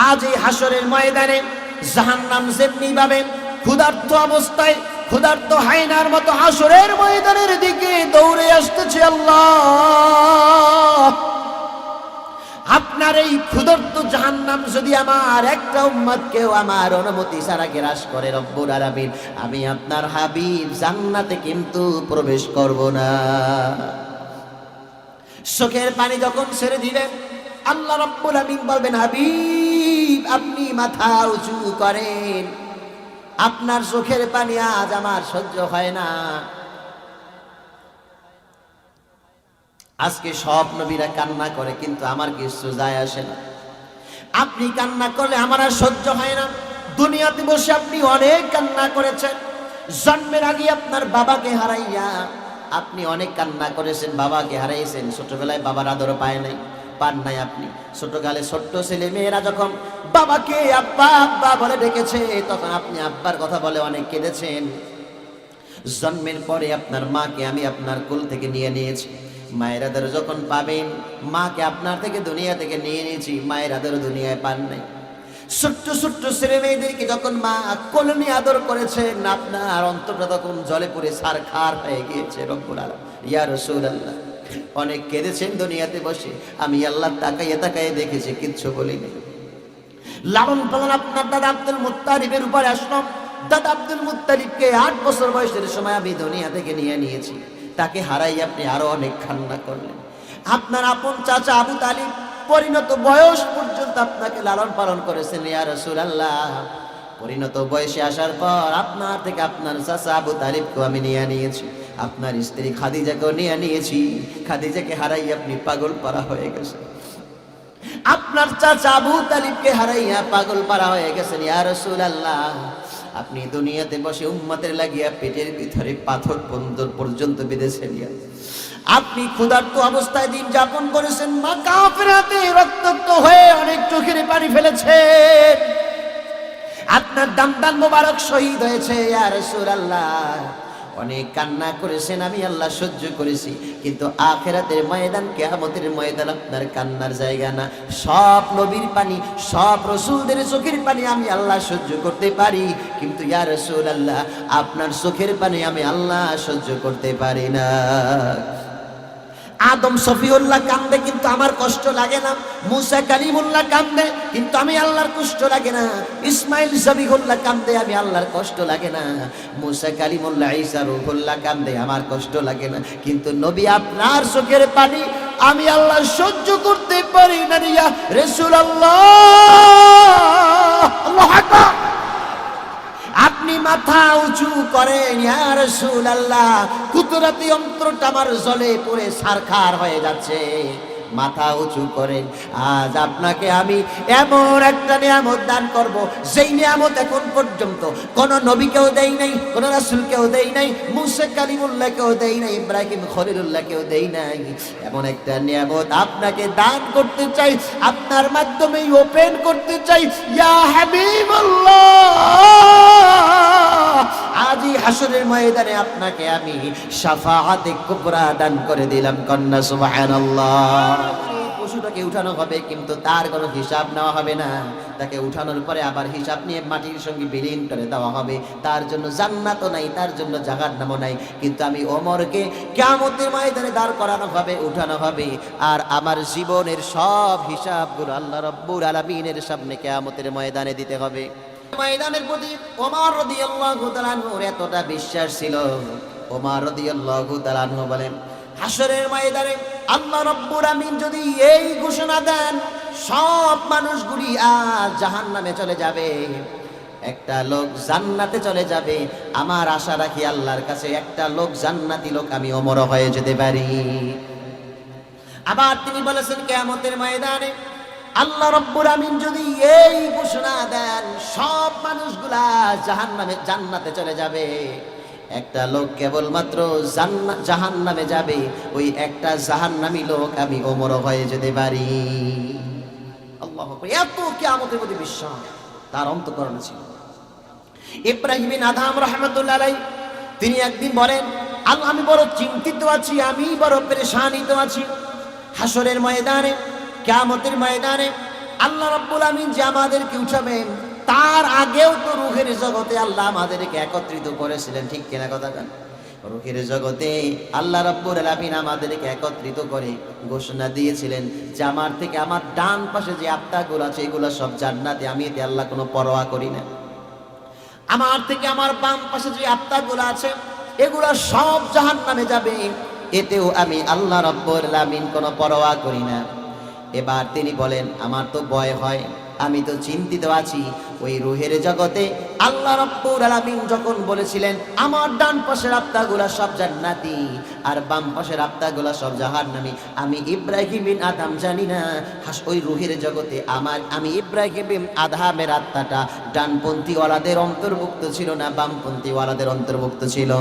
আজ এই হাসরের ময়দানে জাহান্নাম যেমনি ভাবে ক্ষুধার্ত অবস্থায় ক্ষুধার্ত হায়নার মতো হাসরের ময়দানের দিকে দৌড়ে আসতেছে, আল্লাহ আপনার এই ক্ষুধার্ত জাহান্নাম যদি আমার একটা উম্মতকেও আমার অনুমতি ছাড়া গ্রাস করে রব্বুল আলামিন, আমি আপনার হাবিব জান্নাতে কিন্তু প্রবেশ করব না। চোখের পানি যখন ছেড়ে দিবেন আল্লাহ রব্বুল আমিন বলবেন, হাবিব আপনি মাথা উঁচু করেন, আপনার চোখের পানি আজ আমার সহ্য হয় না। আজকে সব নবীরা কান্না করে কিন্তু আমার কিছু যায় আসে না। আপনি কান্না করলে আমার আর সহ্য হয় না। দুনিয়াতে বসে আপনি অনেক কান্না করেছেন, জন্মের আগে আপনার বাবাকে হারাইয়া আপনি অনেক কান্না করেছেন, বাবাকে হারাইছেন, ছোটবেলায় বাবার আদর পায় নাই, পান নাই আপনি। ছোটকালে ছোট্ট ছেলে মেয়েরা যখন বাবাকে আব্বা আব্বা বলে ডেকেছে তখন আপনি আব্বার কথা বলে অনেক কেঁদেছেন। জন্মের পরে আপনার মাকে আমি আপনার কোল থেকে নিয়ে নিয়েছি, মায়ের আদর যখন পাবেন, মাকে আপনার থেকে দুনিয়া থেকে নিয়ে নিয়েছি, মায়ের আদর দুনিয়ায় পান নাই। ছোট্ট ছোট্ট ছেলে মেয়েদেরকে যখন মা কোলে নিয়ে আদর করেছেন আপনার অন্তরটা তখন জলে পড়ে ছারখার হয়ে গিয়েছে। রব্বুল আলামিন ইয়া রাসূলুল্লাহ অনেক কেঁদেছেন দুনিয়াতে বসে, আমি আল্লাহ তাকাইয়ে তাকাইয়ে দেখেছি, কিচ্ছু বলি নাই। লালন পালন আপনার দাদা আব্দুল মুত্তালিবের উপরে আসলাম। দাদা আব্দুল মুত্তালিবকে 8 বছর বয়সের সময় আমি দুনিয়া থেকে নিয়ে নিয়েছি, তাকে হারাই আপনি আরো অনেক কান্না করলেন। আপনার আপন চাচা আবু তালিব পরিণত বয়স পর্যন্ত আপনাকে লালন পালন করেছেন। ইয়া রাসূলুল্লাহ পরিণত বয়সে আসার পর আপনার থেকে আপনার চাচা আবু তালিবকে আমি নিয়ে নিয়েছি, আপনার স্ত্রী খাদিজাকেও নিয়ে নিয়েছি, খাদিজাকে হারাই আপনি পাগল পারা হয়ে গেছেন। আপনার চাচা আবু তালিবকে হারাইয়া পাগল পারা হয়ে গেছেন। ইয়া রাসূলুল্লাহ আপনি দুনিয়াতে বসে উম্মতের লাগিয়া পেটের ভিতরে পাথর পর্যন্ত বেঁধেছেন। আপনি ক্ষুধার্ত অবস্থায় দিন যাপন করেছেন, মা কাফেরাতে রক্তাক্ত হয়ে অনেক চোখের পানি ফেলেছেন, আপনার দামদান মোবারক শহীদ হয়েছে। ইয়া রাসূলুল্লাহ অনেক কান্না করেছেন, আমি আল্লাহ সহ্য করেছি, কিন্তু আখিরাতের ময়দান কিয়ামতের ময়দান আপনার কান্নার জায়গা না। সব নবীর পানি সব রাসূলদের চোখের পানি আমি আল্লাহ সহ্য করতে পারি, কিন্তু ইয়া রাসূলুল্লাহ আপনার চোখের পানি আমি আল্লাহ সহ্য করতে পারি না। আদম সফিউল্লাহ কান্দে কিন্তু আমার কষ্ট লাগে না, মুসা কালিমুল্লাহ কান্দে কিন্তু আমি আল্লাহর কষ্ট লাগে না, ইসমাইল জবিহুল্লাহ কান্দে আমি আল্লাহর কষ্ট লাগে না, মুসা কালিমুল্লাহ ঈসা রূহুল্লাহ কান্দে আমার কষ্ট লাগে না, কিন্তু নবী আপনার চোখের পানি আমি আল্লাহ সহ্য করতে পারি না। ইয়া রাসূলুল্লাহ আল্লাহু আকবার আপনি মাথা উঁচু করেন। ইয়া রাসূলুল্লাহ কুদরতি অন্তরটা আমার জলে পড়ে ছারখার হয়ে যাচ্ছে, মাথা উঁচু করেন। আজ আপনাকে আমি এমন একটা নিয়ামত দান করব, যেই নিয়ামত এখন পর্যন্ত কোন নবীকেও দেই নাই, কোন রাসূলকেও দেই নাই, মুসা কালিমুল্লাহকেও দেই নাই, ইব্রাহিম খলিলুল্লাহকেও দেই নাই। এমন একটা নিয়ামত আপনাকে দান করতে চাই, আপনার মাধ্যমেই ওপেন করতে চাই। ইয়া হাবিবাল্লাহ আজি হাসরের ময়দানে আপনাকে আমি শাফাআতে কুবরা দান করে দিলাম। কন্যা সুবহানাল্লাহ। পশুটাকে উঠানো হবে কিন্তু তার কোনো হিসাব নেওয়া হবে না, তাকে উঠানোর পরে আবার হিসাব নিয়ে মাটির সঙ্গে বিলীন করে দেওয়া হবে। তার জন্য জান্নাতও নাই, তার জন্য জাহান্নামও নাই, কিন্তু আমি ওমরকে কিয়ামতের ময়দানে দাঁড় করানো হবে, উঠানো হবে, আর আমার জীবনের সব হিসাবগুলো আল্লাহ রাব্বুল আলামিনের সামনে কিয়ামতের ময়দানে দিতে হবে। ময়দানের প্রতি ওমর রাদিয়াল্লাহু তাআলা আনহুর এতটা বিশ্বাস ছিল, ওমর রাদিয়াল্লাহু তাআলা আনহু বলেন হাসরের ময়দানে আল্লাহ রাব্বুল আমিন যদি এই ঘোষণা দেন সব মানুষগুলি আজ জাহান্নামে চলে যাবে, একটা লোক জান্নাতে চলে যাবে, আমার আশা রাখি আল্লাহর কাছে একটা লোক জান্নাতি লোক আমি ওমর হয়ে যেতে পারি। আবার তিনি বলেছেন কিয়ামতের ময়দানে আল্লাহ রাব্বুল আমিন যদি এই ঘোষণা দেন সব মানুষগুলা জান্নাতে চলে যাবে, একটা লোক কেবলমাত্র জাহান্নামে যাবে, ওই একটা জাহান্নামী লোক আমি ওমর হয়ে যেতে পারি। আল্লাহু আকবার। এত কিয়ামতের প্রতি বিশ্বাস তার অন্তঃকরণে ছিল। ইব্রাহিম বিন আদহাম রাহমাতুল্লাহ আলাইহি তিনি একদিন বলেন, আল্লাহ আমি বড় চিন্তিত আছি, আমি বড় পেরেশানিতে আছি। হাসরের ময়দানে কিয়ামতের ময়দানে আল্লাহ রাব্বুল আমিন যে আমাদেরকে উঠাবেন তার আগেও তো রূহের জগতে আল্লাহ আমাদেরকে একত্রিত করেছিলেন, ঠিক কিনা কথা বলেন? রূহের জগতে আল্লাহ রাব্বুল আলামিন আমাদেরকে একত্রিত করে ঘোষণা দিয়েছিলেন যে আমার থেকে আমার ডান পাশে যে আত্মাগুলো আছে এগুলো সব জান্নাতে, আমি এতে আল্লাহ কোনো পরোয়া করি না। আমার থেকে আমার বাম পাশে যে আত্মাগুলো আছে এগুলো সব জাহান্নামে যাবে, এতেও আমি আল্লাহ রাব্বুল আলামিন কোনো পরোয়া করি না। এবার তিনি বলেন আমার তো ভয় হয়, আমি তো চিন্তিত আছি। ওই রূহের জগতে আল্লাহ রাব্বুল আলামিন যখন বলেছিলেন আমার ডান পাশের আত্মাগুলা সব জান্নাতি আর বাম পাশের আত্মাগুলা সব জাহান্নামী, আমি ইব্রাহিম বিন আদম জানি না ওই রূহের জগতে আমি ইব্রাহিম বিন আদমের আত্মাটা ডানপন্থী ওয়ালাদের অন্তর্ভুক্ত ছিল না বামপন্থী ওয়ালাদের অন্তর্ভুক্ত ছিল।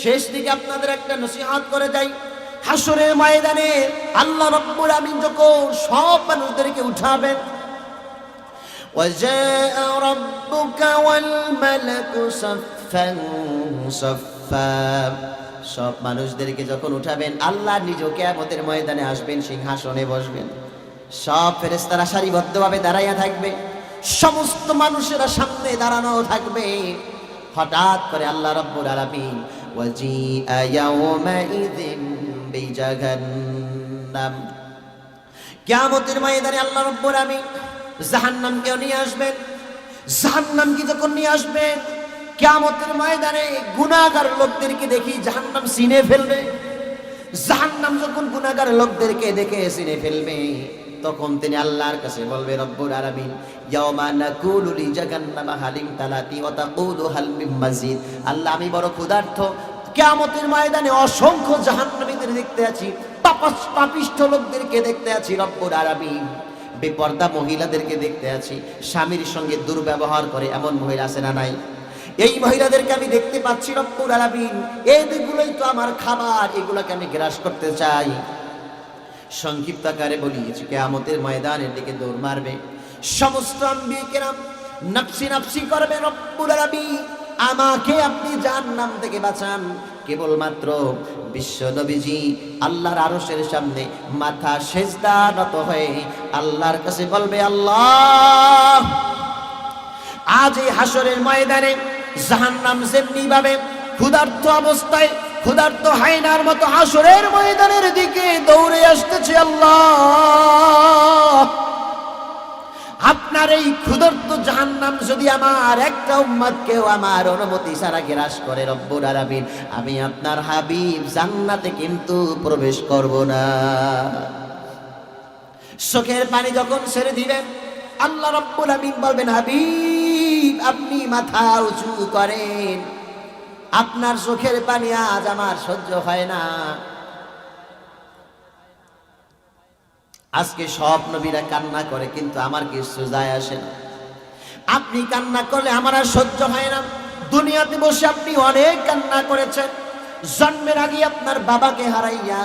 শেষ দিকে আপনাদের একটা নসিহত করে যাই। হাসরের ময়দানে আল্লাহ রাব্বুল আমিন যখন সব মানুষদেরকে উঠাবেন, ওয়াজা রাব্বুকা ওয়াল মালাকু সাফফান সাফফা, সব মানুষদেরকে যখন উঠাবেন আল্লাহ নিজে কিয়ামতের ময়দানে আসবেন, সিংহাসনে বসবেন, সব ফেরেশতারা সারিবদ্ধভাবে দাঁড়াইয়া থাকবে, সমস্ত মানুষেরা সামনে দাঁড়ানো থাকবে। হঠাৎ করে আল্লাহ রাব্বুল আলামিন ওয়াজিআ ইয়াওমাইযিন বিজাহান্নাম, কিয়ামতের ময়দানে আল্লাহ রাব্বুল আলামিন জাহান্নামকে নিয়ে আসবেন। জাহান্নামকে যখন নিয়ে আসবেন কিয়ামতের ময়দানে গুনাহগার লোকদেরকে দেখি জাহান্নাম চিনে ফেলবে। জাহান্নাম যখন গুনাহগার লোকদেরকে দেখে চিনে ফেলবে তখন তিনি আল্লাহর কাছে বলবে রব্বুল আলামিন ইয়াওমা নাকুলু লিজাহান্নামা হালিম তালাতি ওয়া তাকুলু হাল মিন মাজিদ, আল্লাহ আমি বড় ক্ষুধার্ত। কিয়ামতের ময়দানে অসংখ্য জাহান্নামীদের দেখতে আছি, পাপিষ্ঠ লোকদেরকে দেখতে আছি রব্বুল আলামিন, বেপর্দা মহিলাদেরকে দেখতে আছি, স্বামীর সঙ্গে দুর্ব্যবহার করে এমন মহিলা আছে না নাই? এই মহিলাদেরকে আমি দেখতে পাচ্ছি রব্বুল আলামিন, এই দিকগুলোই তো আমার খাবার, এগুলোকে আমি গ্রাস করতে চাই। সংক্ষিপ্ত আকারে বলি কিয়ামতের ময়দানের দিকে দৌড় মারবে সমস্ত আম্বিয়া কেরাম, নফসি নফসি করবে রব্বুল আলামিন আমাকে আপনি জাহান্নাম থেকে বাঁচান। কেবলমাত্র বিশ্ব নবীজি আল্লাহর আরশের সামনে মাথা সেজদা নত হয়ে আল্লাহর কাছে বলবে আল্লাহ আজ এই হাসরের ময়দানে জাহান্নাম যেমনি ভাবে ক্ষুধার্ত অবস্থায় ক্ষুধার্ত হায়নার মতো হাসরের ময়দানের দিকে দৌড়ে আসতেছে, আল্লাহ আপনার এই ক্ষুধার্ত জাহান্নাম যদি আমার একটা উম্মতকেও আমার অনুমতি ছাড়া গ্রাস করে রব্বুল আলামিন আমি আপনার হাবিব জান্নাতে কিন্তু প্রবেশ করব না। চোখের পানি যখন ছেড়ে দিবেন আল্লাহ রব্বুল আলামিন বলবেন হাবিব আপনি মাথা উঁচু করেন, আপনার চোখের পানি আজ আমার সহ্য হয় না। আজকে সব নবীরা কান্না করে কিন্তু আমার কিছু যায় আসে না। আপনি কান্না করলে আমার আর সহ্য হয় না। দুনিয়াতে বসে আপনি অনেক কান্না করেছেন, জন্মের আগে আপনার বাবাকে হারাইয়া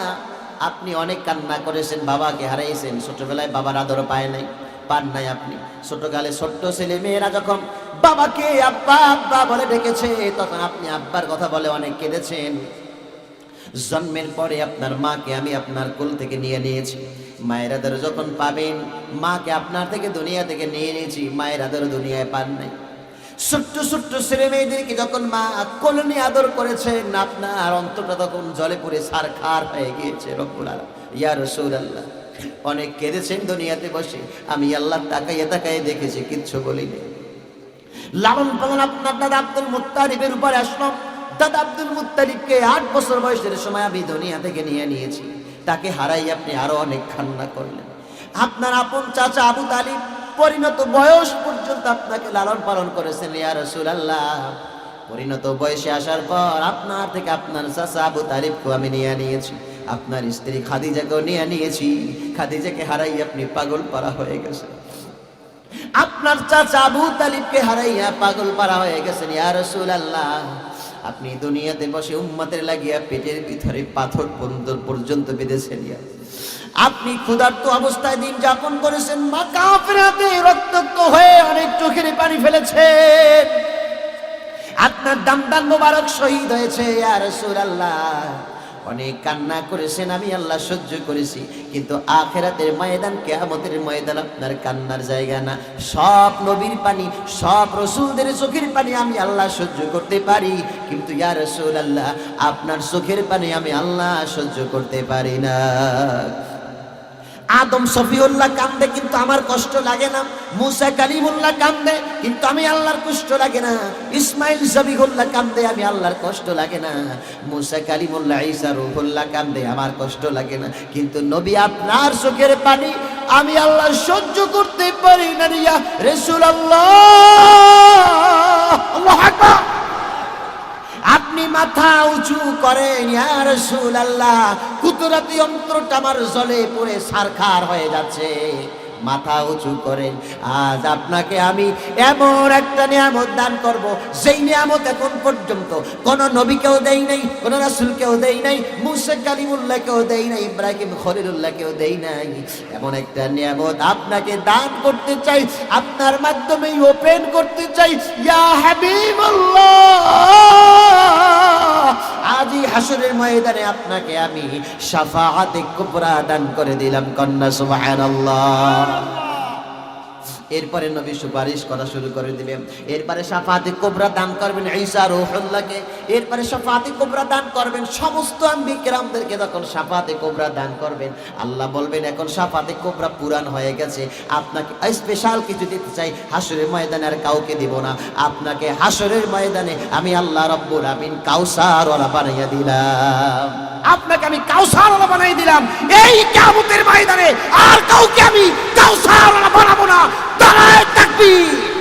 আপনি অনেক কান্না করেছেন, বাবাকে হারাইছেন, ছোটবেলায় বাবার আদর পায় নাই, পান নাই আপনি। ছোটকালে ছোট্ট ছেলে মেয়েরা যখন বাবাকে আব্বা আব্বা বলে ডেকেছে তখন আপনি আব্বার কথা বলে অনেক কেঁদেছেন। জন্মের পরে আপনার মাকে আমি আপনার কোল থেকে নিয়ে নিয়েছি, মায়ের আদর যখন পাবেন মাকে আপনার থেকে দুনিয়া থেকে নিয়ে নিয়েছি, মায়ের আদর দুনিয়ায় পান নাই। ছোট্ট ছোট্ট ছেলে মেয়েদেরকে যখন মা কোলে নিয়ে আদর করেছেন আপনার অন্তরটা তখন জলে পড়ে ছারখার হয়ে গিয়েছে। রব্বুল আলামিন ইয়া রাসূলুল্লাহ অনেক কেঁদেছেন দুনিয়াতে বসে, আমি আল্লাহ তাকাইয়ে তাকাইয়ে দেখেছি, কিচ্ছু বলিনি। লালন পালন আপনার দাদা আব্দুল মুত্তালিবের উপরে আসলো। দাদা আব্দুল মুত্তালিবকে 8 বছর বয়সের সময় আমি দুনিয়া থেকে নিয়ে নিয়েছি, তাকে হারাই আপনি আরো অনেক কান্না করলেন। আপনার আপন চাচা আবু তালিব পরিণত বয়স পর্যন্ত আপনাকে লালন পালন করেছেন ইয়া রাসূলুল্লাহ। পরিণত বয়সে আসার পর আপনার থেকে আপনার চাচা আবু তালিবকে আমি নিয়ে নিয়েছি, আপনার স্ত্রী খাদিজাকেও নিয়ে নিয়েছি, খাদিজাকে হারাই আপনি পাগল পারা হয়ে গেছেন। আপনার চাচা আবু তালিবকে হারাইয়া পাগল পারা হয়ে গেছেন ইয়া রাসূলুল্লাহ। আপনি দুনিয়াতে বসে উম্মতের লাগিয়া পেটের ভিতরে পাথর পর্যন্ত বেঁধেছেন। আপনি ক্ষুধার্ত অবস্থায় দিন যাপন করেছেন, মা কাফেরাতে রক্তাক্ত হয়ে অনেক চোখের পানি ফেলেছেন। আপনার দামদান মোবারক শহীদ হয়েছে ইয়া রাসূলুল্লাহ। অনেক কান্না করেছেন, আমি আল্লাহ সহ্য করেছি, কিন্তু আখিরাতের ময়দান, কিয়ামতের ময়দান আপনার কান্নার জায়গা না। সব নবীর পানি, সব রাসূলদের চোখের পানি আমি আল্লাহ সহ্য করতে পারি, কিন্তু ইয়া রাসূলুল্লাহ আপনার চোখের পানি আমি আল্লাহ সহ্য করতে পারি না। আদম সফিউল্লাহ কান্দে, কিন্তু আমার কষ্ট লাগে না। মুসা কালিমুল্লাহ কান্দে, কিন্তু আমি আল্লাহর কষ্ট লাগে না। ইসমাইল জবিহুল্লাহ কান্দে, আমি আল্লাহর কষ্ট লাগে না। মুসা কালিমুল্লাহ, ঈসা রূহুল্লাহ কান্দে, আমার কষ্ট লাগে না, কিন্তু নবী আপনার চোখের পানি আমি আল্লাহ সহ্য করতে পারি না ইয়া রাসূলুল্লাহ। আল্লাহু আকবার। আপনি মাথা উঁচু করেন ইয়া রাসূলুল্লাহ, কুদরতি অন্তরটা আমার জ্বলে পুড়ে ছারখার হয়ে যাচ্ছে। মাথা উঁচু করেন, আজ আপনাকে আমি এমন একটা নিয়ামত দান করব, যেই নিয়ামত এখন পর্যন্ত কোন নবীকেও দেই নাই, কোন রাসূলকেও দেই নাই, মুসা কালিমুল্লাহকেও দেই নাই, ইব্রাহিম খলিলুল্লাহকেও দেই নাই। এমন একটা নিয়ামত আপনাকে দান করতে চাই, আপনার মাধ্যমেই ওপেন করতে চাই। ইয়া হাবিবাল্লাহ, আজই হাসরের ময়দানে আপনাকে আমি শাফাআতে কুবরা দান করে দিলাম। কন্যা সুবহানাল্লাহ। এরপরে নবী সুপারিশ করা শুরু করে দিবেন। এরপরে শাফাআতে কুবরা দান করবেন ঈসা রূহুল্লাহকে। এরপরে শাফাআতে কুবরা দান করবেন সমস্ত আম্বিয়া কিরামদেরকে। যখন শাফাআতে কুবরা দান করবেন, আল্লাহ বলবেন এখন শাফাআতে কুবরা পুরান হয়ে গেছে, আপনাকে স্পেশাল কিছু দিতে চাই, হাসরের ময়দানে আর কাউকে দিব না, আপনাকে হাসরের ময়দানে আমি আল্লাহ রাব্বুল আমিন কাউসার ওয়ালা বানাইয়া দিলাম। আপনাকে আমি কাউসার ওয়ালা বানাই দিলাম। এই কিয়ামতের ময়দানে আর কাউকে আমি কাউসার ওয়ালা বানাবো না। নারায়ে তাকবীর।